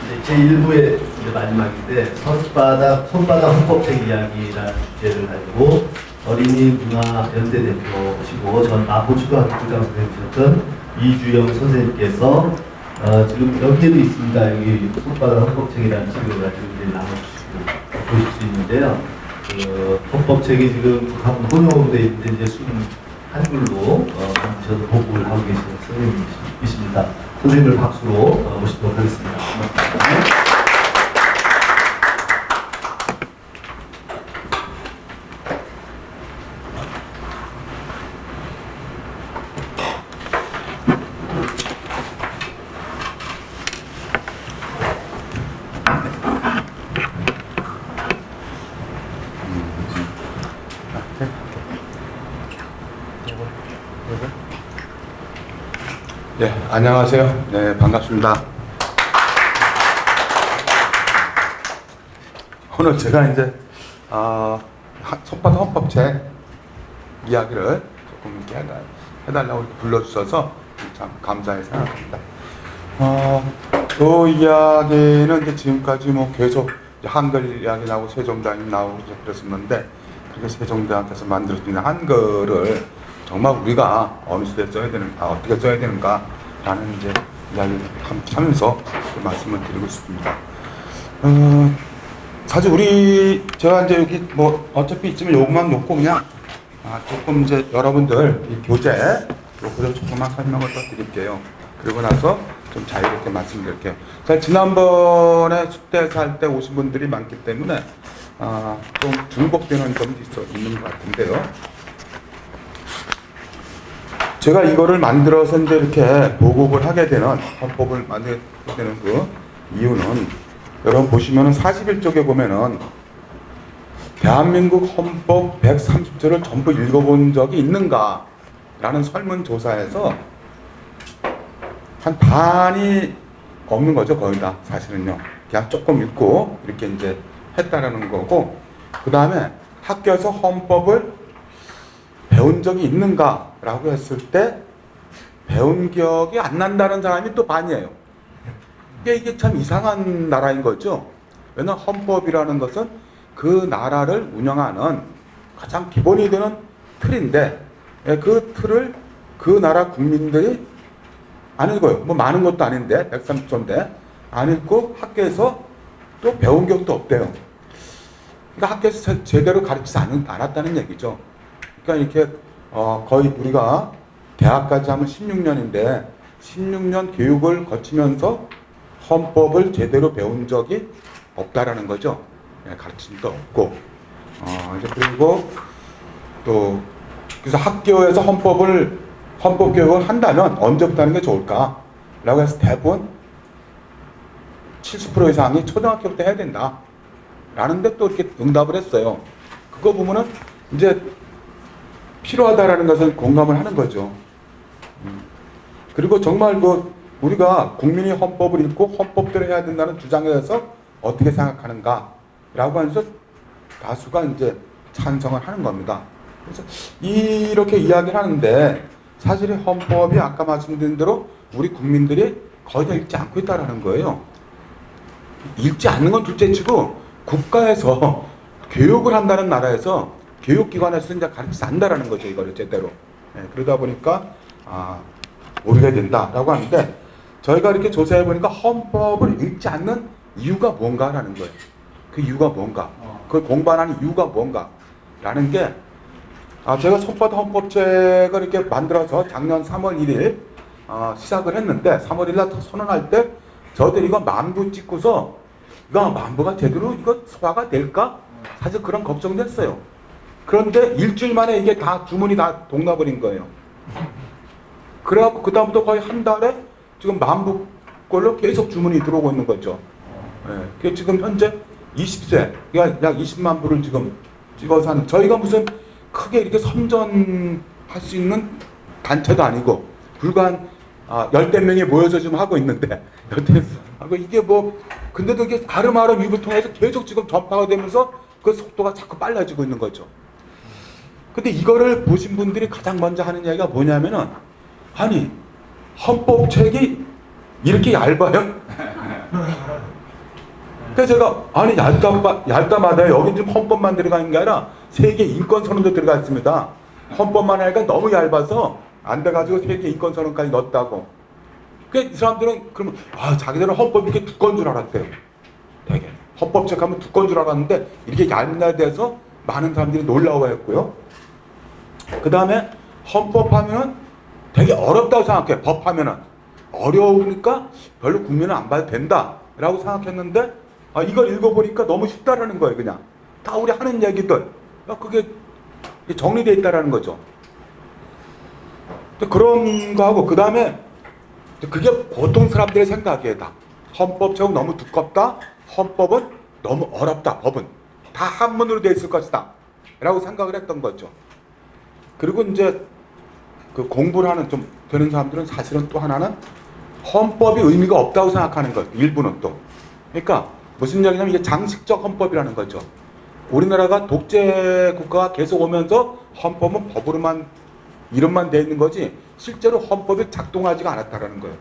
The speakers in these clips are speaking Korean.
제1부의 마지막인데 손바닥 헌법책 이야기라는 주제를 가지고 어린이 문화 연대 대표시고 전 마포초등학교 교장 선생님이셨던 이주영 선생님께서 지금 여기에도 있습니다. 여기 손바닥 헌법책이라는 책을 가지고 이제 나눠주시고 보실 수 있는데요. 그 헌법책이 지금 혼용으로 되어 있는데 이제 순 한글로 만드셔서 보고를 하고 계시는 선생님이십니다. 선생님을 박수로 모시도록 하겠습니다. 네, 안녕하세요. 네, 반갑습니다. 오늘 제가 이제 손바닥 헌법책 이야기를 조금 이렇게 해달라고 이렇게 불러주셔서 참 감사히 생각합니다. 그 이야기는 이제 지금까지 뭐 계속 한글 이야기 나오고 세종대왕이 나오고 그랬었는데, 그렇게 세종대왕께서 만들어진 한글을 정말 우리가 어느 시대에 써야 되는가, 어떻게 써야 되는가 라는 이제 이야기를 하면서 말씀을 드리고 싶습니다. 사실 제가 이제 여기 뭐 어차피 있으면 요것만 놓고 그냥 조금 이제 여러분들 이 교재 요거를 조금만 설명을 더 드릴게요. 그리고 나서 좀 자유롭게 말씀드릴게요. 사실 지난번에 숙대에서 할 때 오신 분들이 많기 때문에 좀 중복되는 점도 있는 것 같은데요. 제가 이거를 만들어서 이제 이렇게 보급을 하게 되는, 헌법을 만들게 되는 그 이유는, 여러분 보시면은 41쪽에 보면은 대한민국 헌법 130조를 전부 읽어본 적이 있는가? 라는 설문조사에서 한 반이 없는 거죠, 거의 다. 사실은요. 그냥 조금 읽고 이렇게 이제 했다라는 거고, 그 다음에 학교에서 헌법을 배운 적이 있는가? 라고 했을 때 배운 기억이 안 난다는 사람이 또 반이에요. 이게 참 이상한 나라인 거죠. 왜냐하면 헌법이라는 것은 그 나라를 운영하는 가장 기본이 되는 틀인데, 그 틀을 그 나라 국민들이 안 읽어요. 뭐 많은 것도 아닌데, 130조인데 안 읽고 학교에서 또 배운 기억도 없대요. 그러니까 학교에서 제대로 가르치지 않았다는 얘기죠. 그러니까 이렇게 거의 우리가 대학까지 하면 16년인데 16년 교육을 거치면서 헌법을 제대로 배운 적이 없다라는 거죠. 가르친 적도 없고, 이제 그리고 또 그래서 학교에서 헌법 교육을 한다면 언제부터 하는 게 좋을까라고 해서 대부분 70% 이상이 초등학교부터 해야 된다라는데 또 이렇게 응답을 했어요. 그거 보면은 이제 필요하다라는 것은 공감을 하는 거죠. 그리고 정말 우리가 국민이 헌법을 읽고 헌법대로 해야 된다는 주장에 대해서 어떻게 생각하는가라고 하면서 다수가 이제 찬성을 하는 겁니다. 그래서 이렇게 이야기를 하는데, 사실 헌법이 아까 말씀드린 대로 우리 국민들이 거의 다 읽지 않고 있다라는 거예요. 읽지 않는 건 둘째치고 국가에서 교육을 한다는 나라에서 교육기관에서 이제 가르치지 않는다라는 거죠, 이거를 제대로. 그러다 보니까 모르게 된다라고 하는데, 저희가 이렇게 조사해 보니까 헌법을 읽지 않는 이유가 뭔가라는 거예요. 그 이유가 뭔가, 그걸 공부하는 이유가 뭔가라는 게, 제가 손바닥 헌법책을 이렇게 만들어서 작년 3월 1일 시작을 했는데, 3월 1일 날 선언할 때 저들이 이거 만부 찍고서 이거 만부가 제대로 이거 소화가 될까? 사실 그런 걱정도 했어요. 그런데 일주일 만에 이게 다 주문이 다 동나버린 거예요. 그래갖고 그 다음부터 거의 한 달에 지금 만부 걸로 계속 주문이 들어오고 있는 거죠. 그게 지금 현재 20세, 약 20만 부를 지금 찍어서 하는, 저희가 무슨 크게 이렇게 선전할 수 있는 단체도 아니고, 불과 한 10대 명이 모여서 지금 하고 있는데, 이게 뭐, 근데도 이게 아름아름 입을 통해서 계속 지금 전파가 되면서 그 속도가 자꾸 빨라지고 있는 거죠. 근데 이거를 보신 분들이 가장 먼저 하는 이야기가 뭐냐면은, 아니 헌법책이 이렇게 얇아요? 그래서 제가 아니 얄까마다 여기 지금 헌법만 들어가 있는 게 아니라 세계 인권선언도 들어가 있습니다. 헌법만 하니까 너무 얇아서 안 돼가지고 세계 인권선언까지 넣었다고. 이 사람들은 그러면 자기들은 헌법이 이렇게 두꺼운 줄 알았대요. 되게 헌법 책하면 두꺼운 줄 알았는데 이렇게 얇나 돼서 많은 사람들이 놀라워했고요. 그 다음에 헌법하면은 되게 어렵다고 생각해. 법하면은 어려우니까 별로 국민은 안 봐도 된다라고 생각했는데 이걸 읽어보니까 너무 쉽다라는 거예요. 그냥 다 우리 하는 얘기들 그게 정리되어 있다라는 거죠. 그런 거 하고 그 다음에 그게 보통 사람들의 생각이에요. 다 헌법책은 너무 두껍다. 헌법은 너무 어렵다. 법은 다 한문으로 되어 있을 것이다 라고 생각을 했던 거죠. 그리고 이제 그 공부를 하는 좀 되는 사람들은 사실은 또 하나는 헌법이 의미가 없다고 생각하는 거예요. 일부는 또. 그러니까 무슨 얘기냐면 이게 장식적 헌법이라는 거죠. 우리나라가 독재 국가가 계속 오면서 헌법은 법으로만 이름만 돼 있는 거지 실제로 헌법이 작동하지가 않았다라는 거예요.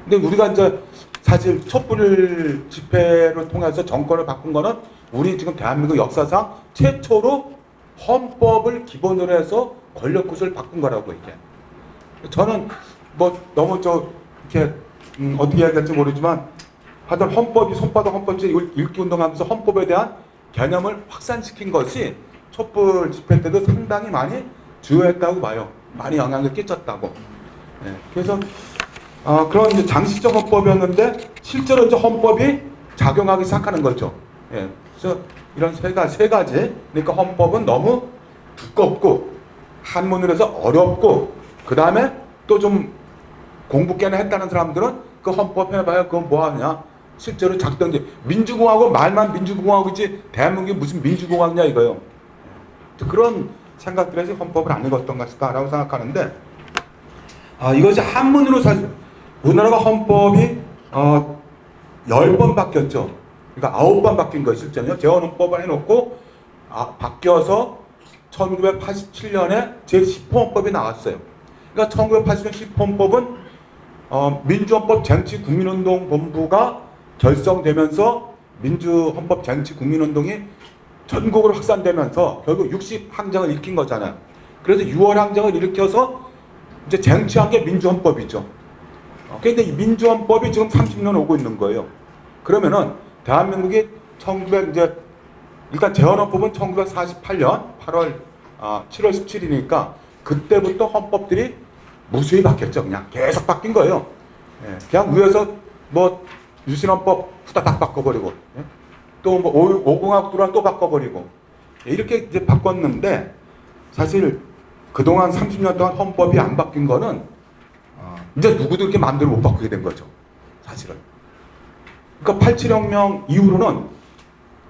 근데 우리가 이제 사실 촛불 집회를 통해서 정권을 바꾼 거는 우리 지금 대한민국 역사상 최초로 헌법을 기본으로 해서 권력 구조를 바꾼 거라고 이게. 저는 뭐 너무 이렇게 어떻게 해야 될지 모르지만 하여튼 헌법이 손바닥 헌법제 읽기 운동하면서 헌법에 대한 개념을 확산시킨 것이 촛불 집회 때도 상당히 많이 주요했다고 봐요. 많이 영향을 끼쳤다고. 네, 그래서 그런 이제 장식적 헌법이었는데 실제로 이제 헌법이 작용하기 시작하는 거죠. 예, 그래서 이런 세 가지. 그러니까 헌법은 너무 두껍고 한문으로 해서 어렵고 그 다음에 또 좀 공부 꽤나 했다는 사람들은 그 헌법 해봐야 그건 뭐하냐. 실제로 작동돼. 민주공화국 말만 민주공화국이지 대한민국이 무슨 민주공화국이냐 이거요. 그런 생각들에서 헌법을 안 읽었던 것일까라고 생각하는데 이것이 한문으로 사실 우리나라가 헌법이 10번 바뀌었죠. 그러니까 9번 바뀐 거예요. 실제는요. 재헌헌법을 해놓고 바뀌어서 1987년에 제10호헌법이 나왔어요. 그러니까 1980년 10호헌법은 민주헌법 쟁취국민운동본부가 결성되면서 민주헌법 쟁취국민운동이 전국으로 확산되면서 결국 60항쟁을 일으킨 거잖아요. 그래서 6월 항쟁을 일으켜서 이제 쟁취한 게 민주헌법이죠. 그런데 이 민주헌법이 지금 30년 오고 있는 거예요. 그러면은 대한민국이 일단 재헌헌법은 1948년 7월 17일이니까 그때부터 헌법들이 무수히 바뀌었죠. 그냥 계속 바뀐 거예요. 예, 그냥 위에서 뭐 유신헌법 후다닥 바꿔버리고 또 뭐 5공화국 들어와 또 바꿔버리고 이렇게 이제 바꿨는데 사실 그동안 30년 동안 헌법이 안 바뀐 거는 이제 누구도 이렇게 마음대로 못 바꾸게 된 거죠. 사실은. 그러니까 87혁명 이후로는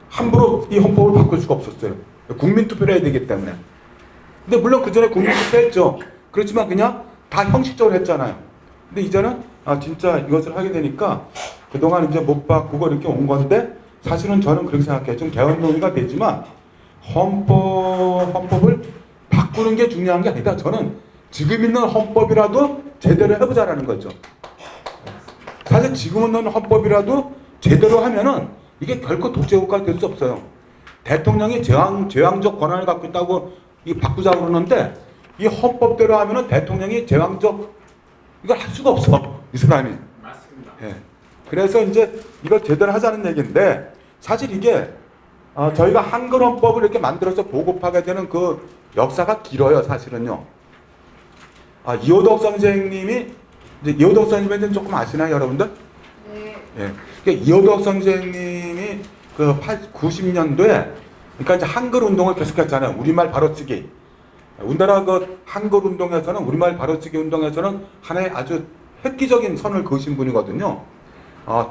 함부로 이 헌법을 바꿀 수가 없었어요. 국민투표를 해야 되기 때문에. 근데 물론 그 전에 국민투표 했죠. 그렇지만 그냥 다 형식적으로 했잖아요. 근데 이제는 진짜 이것을 하게 되니까 그동안 이제 못 바꾸고 이렇게 온 건데 사실은 저는 그렇게 생각해요. 좀 개헌 논의가 되지만 헌법을 바꾸는 게 중요한 게 아니다. 저는 지금 있는 헌법이라도 제대로 해보자라는 거죠. 사실 지금 있는 헌법이라도 제대로 하면은 이게 결코 독재국가가 될 수 없어요. 대통령이 제왕적 권한을 갖고 있다고 바꾸자고 그러는데 이 헌법대로 하면은 대통령이 제왕적 이걸 할 수가 없어. 이 사람이. 맞습니다. 예. 그래서 이제 이걸 제대로 하자는 얘기인데 사실 이게 저희가 한글 헌법을 이렇게 만들어서 보급하게 되는 그 역사가 길어요. 사실은요. 이호덕 선생님이 이제 이호덕 선생님은 조금 아시나요, 여러분들? 네. 예. 그러니까 이호덕 선생님이 그 90년도에 그러니까 이제 한글 운동을 계속했잖아요. 우리말 바로쓰기. 우리나라 그 한글 운동에서는 우리말 바로쓰기 운동에서는 하나의 아주 획기적인 선을 그으신 분이거든요.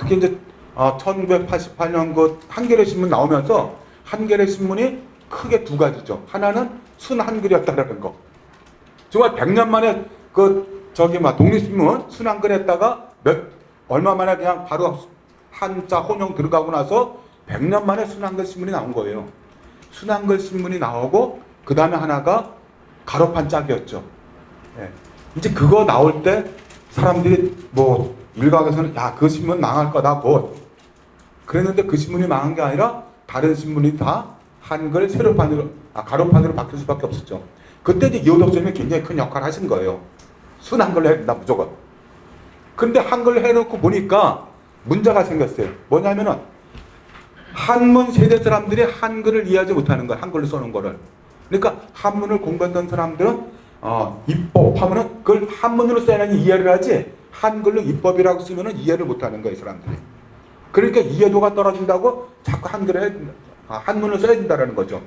특히 이제 1988년 그 한겨레 신문 나오면서 한겨레 신문이 크게 두 가지죠. 하나는 순한글이었다라는 거. 정말 100년 만에 독립신문 순한글 했다가 얼마 만에 그냥 바로 한자 혼용 들어가고 나서 100년 만에 순한글 신문이 나온 거예요. 순한글 신문이 나오고 그 다음에 하나가 가로판 짝이었죠. 예. 이제 그거 나올 때 사람들이 뭐 일각에서는 야, 그 신문 망할 거다 곧. 그랬는데 그 신문이 망한 게 아니라 다른 신문이 다 한글 세로판으로 가로판으로 바뀔 수밖에 없었죠. 그때 이제 이호덕 선생님이 굉장히 큰 역할을 하신 거예요. 순 한글로 해야 된다 무조건. 근데 한글로 해놓고 보니까 문제가 생겼어요. 뭐냐면은 한문 세대 사람들이 한글을 이해하지 못하는 거예요. 한글로 써놓은 거를. 그러니까 한문을 공부했던 사람들은 입법하면은 그걸 한문으로 써야지 이해를 하지 한글로 입법이라고 쓰면은 이해를 못하는 거예요. 이 사람들이. 그러니까 이해도가 떨어진다고 자꾸 한문을 써야 된다는 거죠.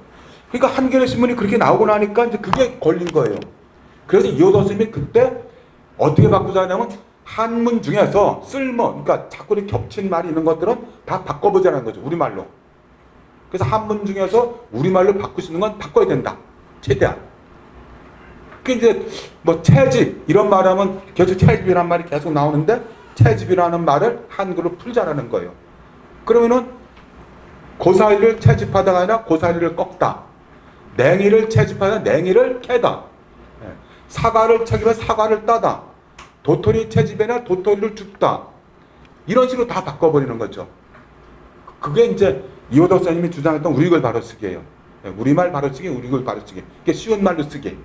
그러니까 한겨레 신문이 그렇게 나오고 나니까 이제 그게 걸린 거예요. 그래서 이호덕 선생님이 그때 어떻게 바꾸자냐면 한문 중에서 그러니까 자꾸 이렇게 겹친 말이 있는 것들은 다 바꿔보자는 거죠. 우리말로. 그래서 한문 중에서 우리말로 바꿀 수 있는 건 바꿔야 된다. 최대한. 그 이제 뭐 채집 이런 말하면 계속 채집이라는 말이 계속 나오는데 채집이라는 말을 한글로 풀자라는 거예요. 그러면은 고사리를 채집하다가 아니라 고사리를 꺾다. 냉이를 채집하다 냉이를 캐다. 사과를 채집해 사과를 따다. 도토리 채집에나 도토리를 줍다. 이런 식으로 다 바꿔버리는 거죠. 그게 이제 이호덕 선생님이 주장했던 우리글 바로쓰기예요. 우리말 바로쓰기, 우리글 바로쓰기. 이게 쉬운 말로 쓰기.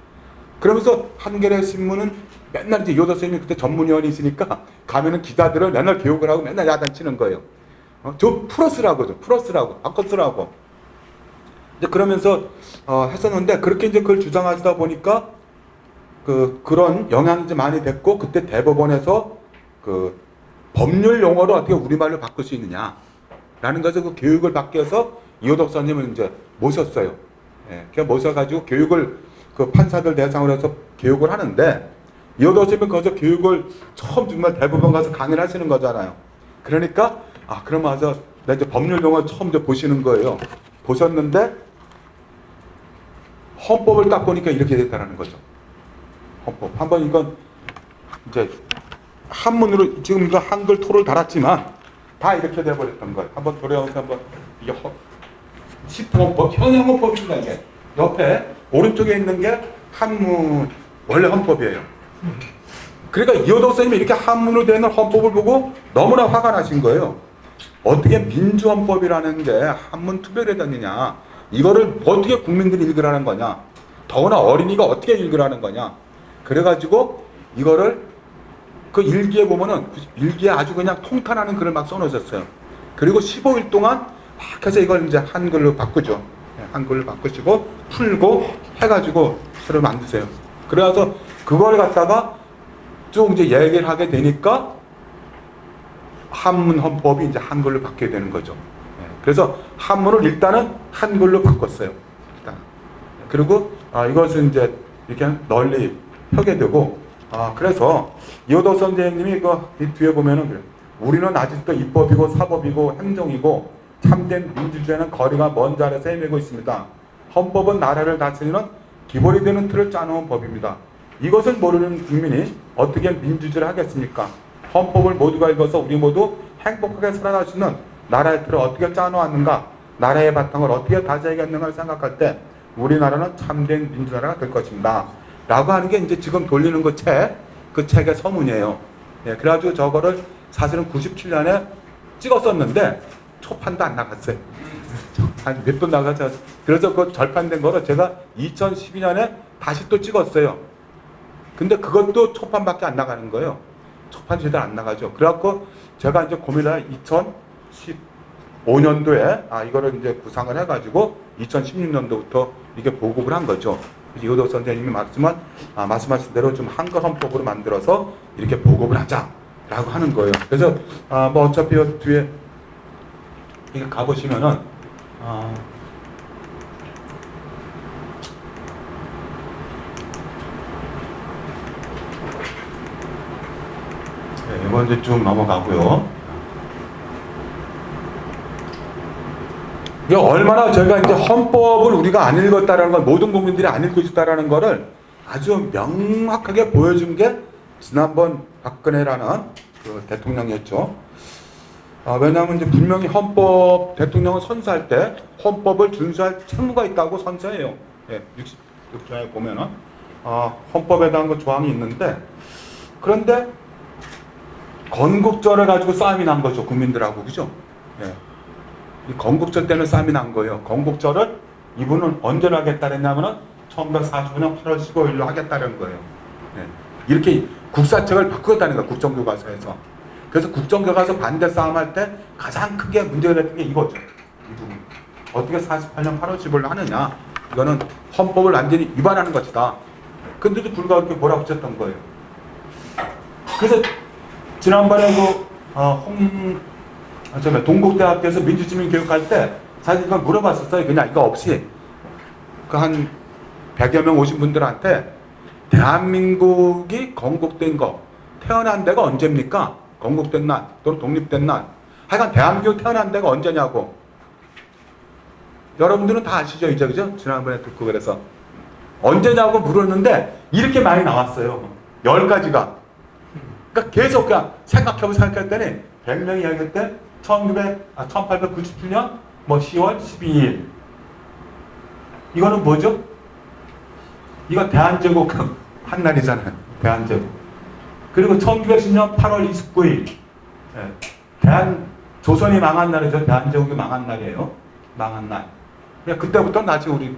그러면서 한겨레 신문은 맨날 이제 이호덕 선생님이 그때 전문위원이 있으니까 가면은 기자들을 맨날 교육을 하고 맨날 야단치는 거예요. 좀 풀어쓰라고, 바꿔쓰라고. 이제 그러면서 했었는데 그렇게 이제 그걸 주장하시다 보니까 그런 영향이 이제 많이 됐고 그때 대법원에서 그 법률 용어로 어떻게 우리말로 바꿀 수 있느냐라는 것에서 그 교육을 받기 위해서 이호덕 선생님을 이제 모셨어요. 그래서 모셔가지고 교육을 그 판사들 대상으로 해서 교육을 하는데 이호덕 선생님은 거기서 교육을 처음 정말 대법원 가서 강의를 하시는 거잖아요. 그러니까 그럼 와서 나 이제 법률 용어 처음 이제 보시는 거예요. 보셨는데 헌법을 딱 보니까 이렇게 됐다는 거죠. 헌법. 한번 이건 이제 한문으로 지금 이거 한글 토를 달았지만 다 이렇게 돼버렸던 거예요. 한번 돌아오면서 한번 이게 시통헌법, 현행헌법입니다. 이게 옆에 오른쪽에 있는 게 한문 원래 헌법이에요. 그러니까 이호덕 선생님이 이렇게 한문으로 되는 헌법을 보고 너무나 화가 나신 거예요. 어떻게 민주헌법이라는 게 한문 투별에 다니냐? 이거를 어떻게 국민들이 읽으라는 거냐? 더구나 어린이가 어떻게 읽으라는 거냐? 그래가지고 이거를 그 일기에 보면은 일기에 아주 그냥 통탄하는 글을 막 써놓으셨어요. 그리고 15일 동안 막 해서 이걸 이제 한글로 바꾸죠. 한글로 바꾸시고 풀고 해가지고 새로 만드세요. 그래서 그걸 갖다가 쭉 이제 얘기를 하게 되니까 한문 헌법이 이제 한글로 바뀌게 되는 거죠. 그래서 한문을 일단은 한글로 바꿨어요. 일단. 그리고 이것을 이제 이렇게 널리 펴게 되고 그래서 이호덕 선생님이 이 뒤에 보면은 그래요. 우리는 아직도 입법이고 사법이고 행정이고 참된 민주주의는 거리가 먼 자리에서 헤매고 있습니다. 헌법은 나라를 다스리는 기본이 되는 틀을 짜놓은 법입니다. 이것을 모르는 국민이 어떻게 민주주의를 하겠습니까? 헌법을 모두가 읽어서 우리 모두 행복하게 살아갈 수 있는 나라의 틀을 어떻게 짜놓았는가? 나라의 바탕을 어떻게 다져야겠는가를 생각할 때 우리나라는 참된 민주나라가 될 것입니다. 라고 하는 게 이제 지금 돌리는 그 책의 서문이에요. 그래가지고 저거를 사실은 97년에 찍었었는데 초판도 안 나갔어요. 한 몇 번 나가서 그래서 그 절판된 거를 제가 2012년에 다시 또 찍었어요. 근데 그것도 초판밖에 안 나가는 거예요. 초판 제대로 안 나가죠. 그래갖고 제가 이제 고민을 2015년도에 이거를 이제 구상을 해가지고 2016년도부터 이게 보급을 한 거죠. 이호덕 선생님이 말씀하신 대로 좀 한글 헌법으로 만들어서 이렇게 보급을 하자라고 하는 거예요. 그래서 뭐 어차피 뒤에 이게 가보시면은 이건 이제 쭉 넘어가고요. 이게 얼마나 저희가 이제 헌법을 우리가 안 읽었다라는 걸, 모든 국민들이 안 읽고 있다라는 거를 아주 명확하게 보여준 게 지난번 박근혜라는 그 대통령이었죠. 왜냐하면 이제 분명히 대통령을 선서할 때 헌법을 준수할 책무가 있다고 선서해요. 66조에 보면은 헌법에 대한 그 조항이 있는데, 그런데 건국절을 가지고 싸움이 난 거죠, 국민들하고. 그죠? 이 건국절 때는 싸움이 난 거예요. 건국절을 이분은 언제 하겠다 그랬냐면은 1945년 8월 15일로 하겠다는 거예요. 네. 이렇게 국사책을 바꾸겠다는 거예요. 국정교과서에서. 그래서 국정교과서 반대 싸움할 때 가장 크게 문제가 됐던 게 이거죠. 이 부분. 어떻게 48년 8월 15일로 하느냐. 이거는 헌법을 완전히 위반하는 것이다. 근데도 불구하고 뭐라고 붙였던 거예요. 그래서 지난번에 동국대학교에서 민주주민 교육할 때 사실 이걸 물어봤었어요. 그냥 이거 없이 그 한 100여 명 오신 분들한테 대한민국이 건국된 거 태어난 데가 언제입니까? 건국된 날 또는 독립된 날 하여간 대한민국 태어난 데가 언제냐고. 여러분들은 다 아시죠 이제 그죠? 지난번에 듣고 그래서 언제냐고 물었는데 이렇게 많이 나왔어요. 10가지가. 그러니까 계속 그냥 생각했더니 100명이 이야기했대 1897년 10월 12일. 이거는 뭐죠? 이거 대한제국 한 날이잖아요. 대한제국. 그리고 1910년 8월 29일. 조선이 망한 날이죠. 대한제국이 망한 날이에요. 망한 날. 그때부터 나지 우리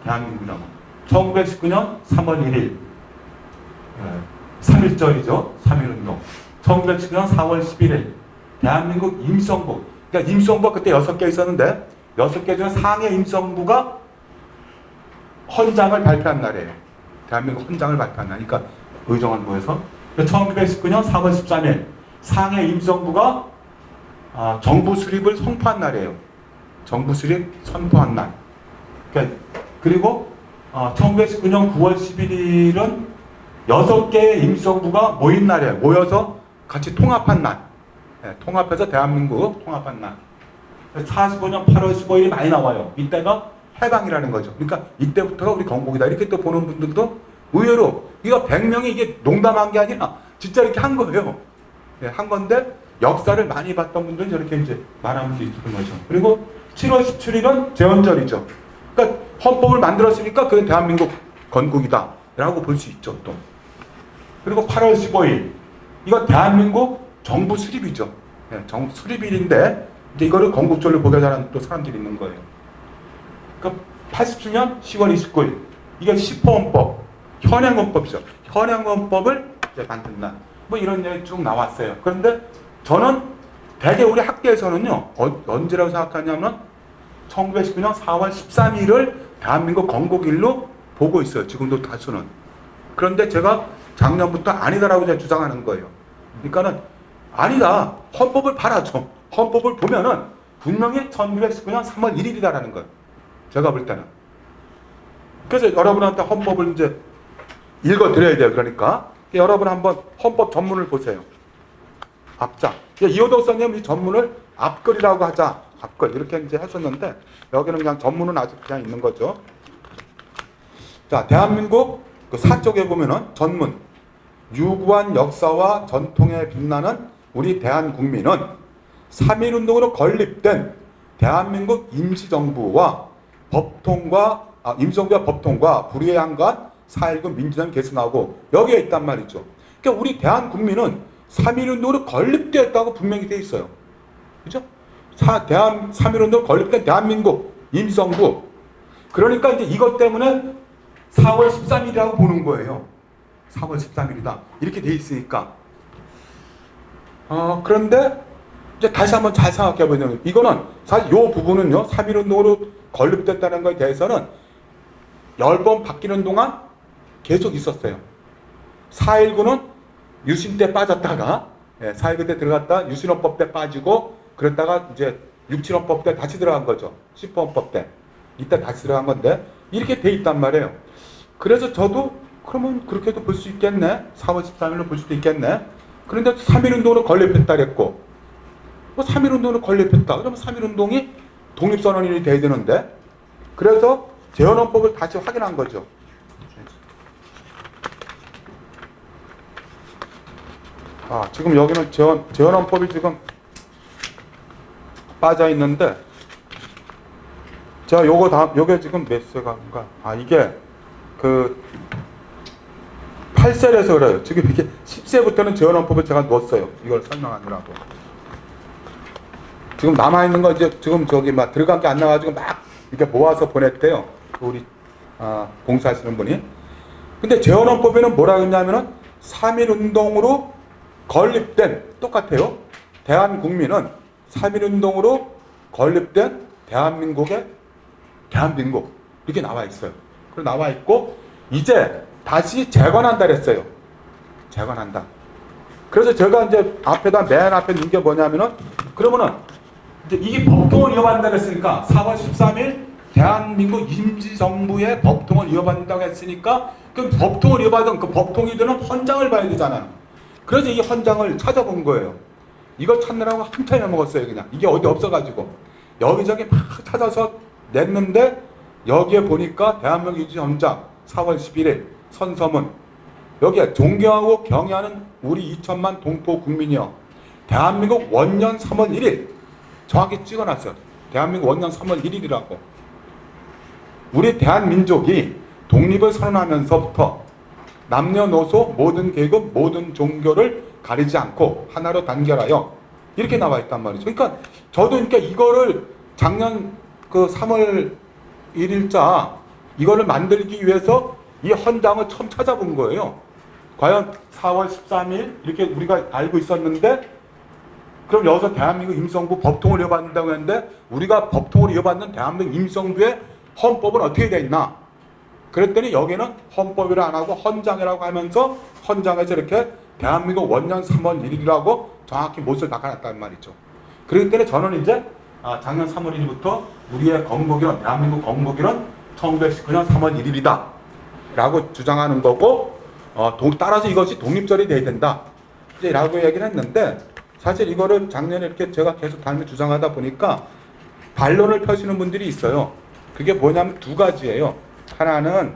대한민국이라고. 1919년 3월 1일. 3.1절이죠. 3.1운동. 1919년 4월 11일. 대한민국 임성부. 그러니까 임성부가 그때 6개 있었는데 6개 중에 상해 임성부가 헌장을 발표한 날이에요. 대한민국 헌장을 발표한 날. 그러니까 의정원부에서 1919년 4월 13일 상해 임성부가 정부 수립을 선포한 날이에요. 정부 수립 선포한 날. 그리고 1919년 9월 11일은 6개의 임성부가 모인 날이에요. 모여서 같이 통합한 날. 통합해서 대한민국 통합한 날. 45년 8월 15일이 많이 나와요. 이때가 해방이라는 거죠. 그러니까 이때부터가 우리 건국이다. 이렇게 또 보는 분들도 의외로 이거 100명이 이게 농담한 게 아니라 진짜 이렇게 한 거예요. 한 건데 역사를 많이 봤던 분들은 저렇게 이제 말하면 수 있는 거죠. 그리고 7월 17일은 제헌절이죠. 그러니까 헌법을 만들었으니까 그게 대한민국 건국이다 라고 볼 수 있죠. 또. 그리고 8월 15일 이거 대한민국 정부 수립이죠. 정부 수립일인데 이제 이거를 건국절로 보게 하는 또 사람들이 있는 거예요. 그러니까 87년 10월 29일 이게 10호 헌법, 현행헌법이죠. 현행헌법을 이제 만든 날. 뭐 이런 얘기 쭉 나왔어요. 그런데 저는 대개 우리 학계에서는요 언제라고 생각하냐면 1919년 4월 13일을 대한민국 건국일로 보고 있어요. 지금도 다수는. 그런데 제가 작년부터 아니다라고 제가 주장하는 거예요. 그러니까는 아니다. 헌법을 봐라죠. 헌법을 보면은 분명히 1919년 3월 1일이다라는 거예요. 제가 볼 때는. 그래서 여러분한테 헌법을 이제 읽어드려야 돼요. 그러니까 여러분 한번 헌법 전문을 보세요. 앞장. 이호도 선생님 이 전문을 앞글이라고 하자. 앞글 이렇게 이제 했었는데 여기는 그냥 전문은 아직 그냥 있는 거죠. 자, 대한민국 그 사쪽에 보면은 전문 유구한 역사와 전통에 빛나는 우리 대한국민은 3.1운동으로 건립된 대한민국 임시정부와 임시정부와 법통과 불의한간 4.19 민주당 계승하고 여기에 있단 말이죠. 그러니까 우리 대한국민은 3.1운동으로 건립되었다고 분명히 되어 있어요. 그죠? 3.1운동으로 건립된 대한민국 임시정부. 그러니까 이제 이것 때문에 4월 13일이라고 보는 거예요. 4월 13일이다. 이렇게 돼 있으니까. 그런데 이제 다시 한번 잘 생각해 보면 이거는 사실 이 부분은요. 3.1운동으로 건립됐다는 것에 대해서는 10번 바뀌는 동안 계속 있었어요. 4.19는 유신 때 빠졌다가 4.19 때 들어갔다 유신헌법 때 빠지고 그랬다가 이제 6.7헌법 때 다시 들어간 거죠. 10호헌법 때. 이때 다시 들어간 건데 이렇게 돼 있단 말이에요. 그래서 저도 그러면 그렇게도 볼 수 있겠네. 4월 13일로 볼 수도 있겠네. 그런데 3.1운동으로 건립했다 그랬고 3.1운동으로 건립했다. 그러면 3.1운동이 독립선언일이 돼야 되는데 그래서 제헌헌법을 다시 확인한 거죠. 지금 여기는 제헌헌법이 지금 빠져 있는데 제가 요게 지금 몇 세가인가? 이게 그 8세라서 그래요. 지금 이게 10세부터는 제헌헌법을 제가 넣었어요. 이걸 설명하느라고. 지금 남아있는 거 이제 지금 저기 막 들어간 게 안 나와가지고 막 이렇게 모아서 보냈대요. 우리 봉사하시는 분이. 근데 재헌헌법에는 뭐라 했냐면은 3.1운동으로 건립된, 똑같아요. 대한국민은 3.1운동으로 건립된 대한민국 이렇게 나와 있어요. 그리고 나와 있고 이제 다시 재건한다 그랬어요. 재건한다. 그래서 제가 이제 맨 앞에 넣은 게 뭐냐면은 그러면은 이제 이게 법통을 위반한다 그랬으니까 4월 13일 대한민국 임시정부의 법통을 위반한다고 했으니까 그 법통을 위반하던 그 법통이들은 헌장을 봐야 되잖아요. 그래서 이 헌장을 찾아본 거예요. 이걸 찾느라고 한참을 먹었어요. 그냥 이게 어디 없어가지고 여기저기 막 찾아서 냈는데 여기에 보니까 대한민국 임시헌장 4월 11일 선서문 여기에 존경하고 경애하는 우리 2천만 동포 국민이여 대한민국 원년 3월 1일 정확히 찍어놨어요. 대한민국 원년 3월 1일이라고. 우리 대한민족이 독립을 선언하면서부터 남녀노소 모든 계급 모든 종교를 가리지 않고 하나로 단결하여 이렇게 나와 있단 말이죠. 그러니까 저도 이거를 작년 그 3월 1일자 이거를 만들기 위해서 이 헌장을 처음 찾아본 거예요. 과연 4월 13일 이렇게 우리가 알고 있었는데 그럼 여기서 대한민국 임시정부 법통을 이어받는다고 했는데 우리가 법통을 이어받는 대한민국 임시정부의 헌법은 어떻게 되어 있나? 그랬더니 여기는 헌법이라 안 하고 헌장이라고 하면서 헌장에서 이렇게 대한민국 원년 3월 1일이라고 정확히 못을 박아놨단 말이죠. 그렇기 때문에 저는 이제 작년 3월 1일부터 우리의 건국일은 대한민국 건국일은 1919년 3월 1일이다 라고 주장하는 거고 따라서 이것이 독립절이 돼야 된다 이제 라고 얘기를 했는데 사실 이거를 작년에 이렇게 제가 계속 다니며 주장하다 보니까 반론을 펴시는 분들이 있어요. 그게 뭐냐면 두 가지예요. 하나는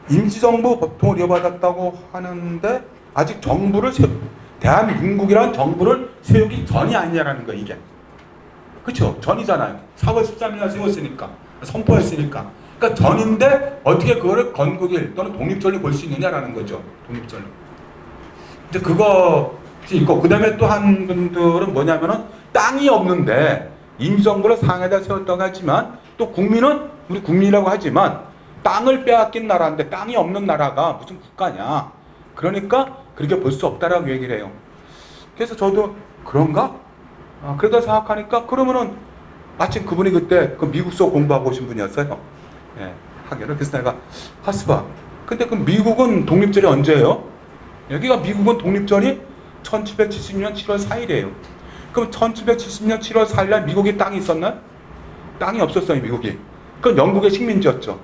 임시정부 법통을 이어받았다고 하는데 아직 대한민국이라는 정부를 세우기 전이 아니냐라는 거 이게. 그렇죠? 전이잖아요. 4월 13일날 세웠으니까 선포했으니까. 그러니까 전인데 어떻게 그거를 건국일 또는 독립절로 볼 수 있느냐라는 거죠. 독립절로. 이제 그거 있고 그 다음에 또 한 분들은 뭐냐면은 땅이 없는데 임시정부를 상에다 세웠다고 하지만 또 국민은 우리 국민이라고 하지만 땅을 빼앗긴 나라인데 땅이 없는 나라가 무슨 국가냐. 그러니까 그렇게 볼 수 없다라고 얘기를 해요. 그래서 저도 그런가? 그러다 생각하니까 그러면은 마침 그분이 그때 그 미국서 공부하고 오신 분이었어요. 예, 하기를. 그래서 내가 하스바. 근데 그 미국은 독립절이 언제예요? 여기가 미국은 독립절이 1770년 7월 4일이에요. 그럼 1770년 7월 4일날 미국에 땅이 있었나요? 땅이 없었어요, 미국이. 그건 영국의 식민지였죠.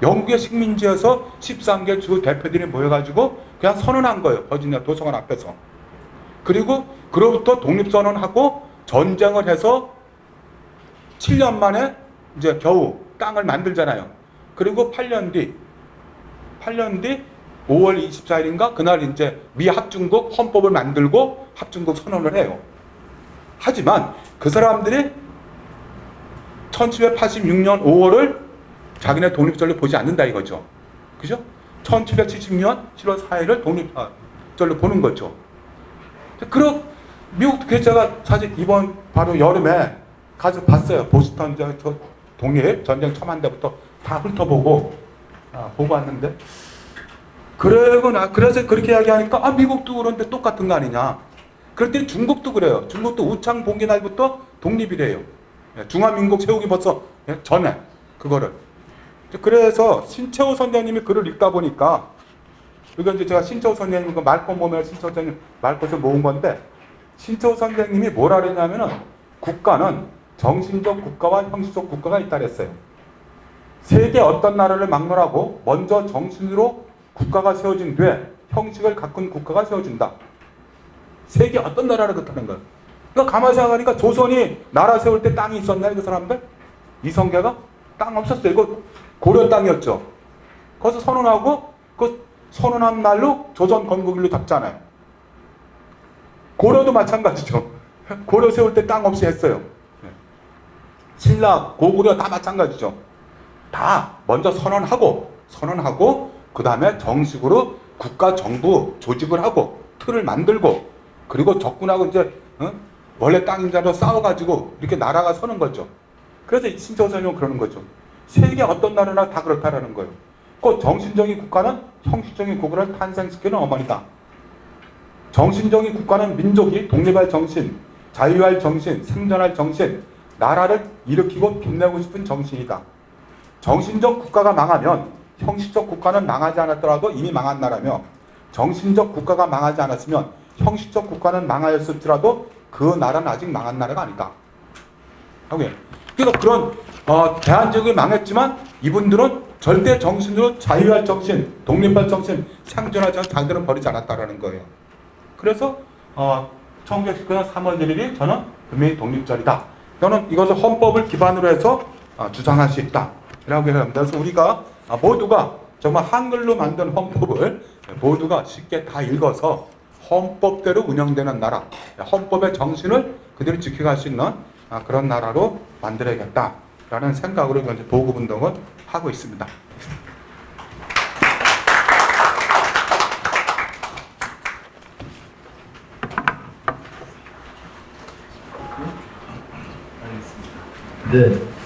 영국의 식민지에서 13개 주 대표들이 모여가지고 그냥 선언한 거예요. 버지니아 도서관 앞에서. 그리고 그로부터 독립선언하고 전쟁을 해서 7년 만에 이제 겨우 땅을 만들잖아요. 그리고 8년 뒤 5월 24일인가 그날 이제 미합중국 헌법을 만들고 합중국 선언을 해요. 하지만 그 사람들이 1786년 5월을 자기네 독립절로 보지 않는다 이거죠. 그죠? 1770년 7월 4일을 독립절로 보는 거죠. 미국도 그래서 제가 사실 이번 바로 여름에 가서 봤어요. 보스턴 저 독립 전쟁 처음 한 데부터 다 훑어보고 보고 왔는데 그래서 그렇게 이야기하니까 미국도 그런데 똑같은 거 아니냐. 그랬더니 중국도 그래요. 중국도 우창 봉기 날부터 독립이래요. 중화민국 세우기 벌써 전에 그거를. 그래서 신채호 선생님이 글을 읽다 보니까 이건 이제 제가 신채호 선생님 그 말꽃 모면 신채호 선생님 말꽃을 모은 건데 신채호 선생님이 뭐라 그랬냐면은 국가는 정신적 국가와 형식적 국가가 있다 그랬어요. 세계 어떤 나라를 막론하고 먼저 정신으로 국가가 세워진 뒤에 형식을 가꾼 국가가 세워진다. 세계 어떤 나라를 그렇다는 거예요. 그러니까 가만히 생각하니까 조선이 나라 세울 때 땅이 있었나요? 그 사람들? 이성계가? 땅 없었어요. 이거 고려 땅이었죠. 거기서 선언하고 그 선언한 날로 조선 건국일로 잡잖아요. 고려도 마찬가지죠. 고려 세울 때 땅 없이 했어요. 신라, 고구려 다 마찬가지죠. 다 먼저 선언하고 그 다음에 정식으로 국가 정부 조직을 하고 틀을 만들고 그리고 적군하고 이제 원래 땅임자로 싸워가지고 이렇게 나라가 서는 거죠. 그래서 신조어 설명은 그러는 거죠. 세계 어떤 나라나 다 그렇다라는 거예요. 그 정신적인 국가는 형식적인 국가를 탄생시키는 어머니다. 정신적인 국가는 민족이 독립할 정신, 자유할 정신, 생존할 정신, 나라를 일으키고 빛내고 싶은 정신이다. 정신적 국가가 망하면 형식적 국가는 망하지 않았더라도 이미 망한 나라며, 정신적 국가가 망하지 않았으면 형식적 국가는 망하였을지라도 그 나라는 아직 망한 나라가 아니다. 그러니까 그런 대한민국이 망했지만 이분들은 절대 정신으로 자유할 정신, 독립할 정신, 생존할 정신 자기들은 버리지 않았다라는 거예요. 그래서 1919년 3월 1일이 저는 분명히 독립절이다. 저는 이것을 헌법을 기반으로 해서 주장할 수 있다 라고 합니다. 그래서 우리가 모두가 정말 한글로 만든 헌법을 모두가 쉽게 다 읽어서 헌법대로 운영되는 나라, 헌법의 정신을 그대로 지켜갈 수 있는 그런 나라로 만들어야겠다라는 생각으로 현재 보급운동을 하고 있습니다. 네.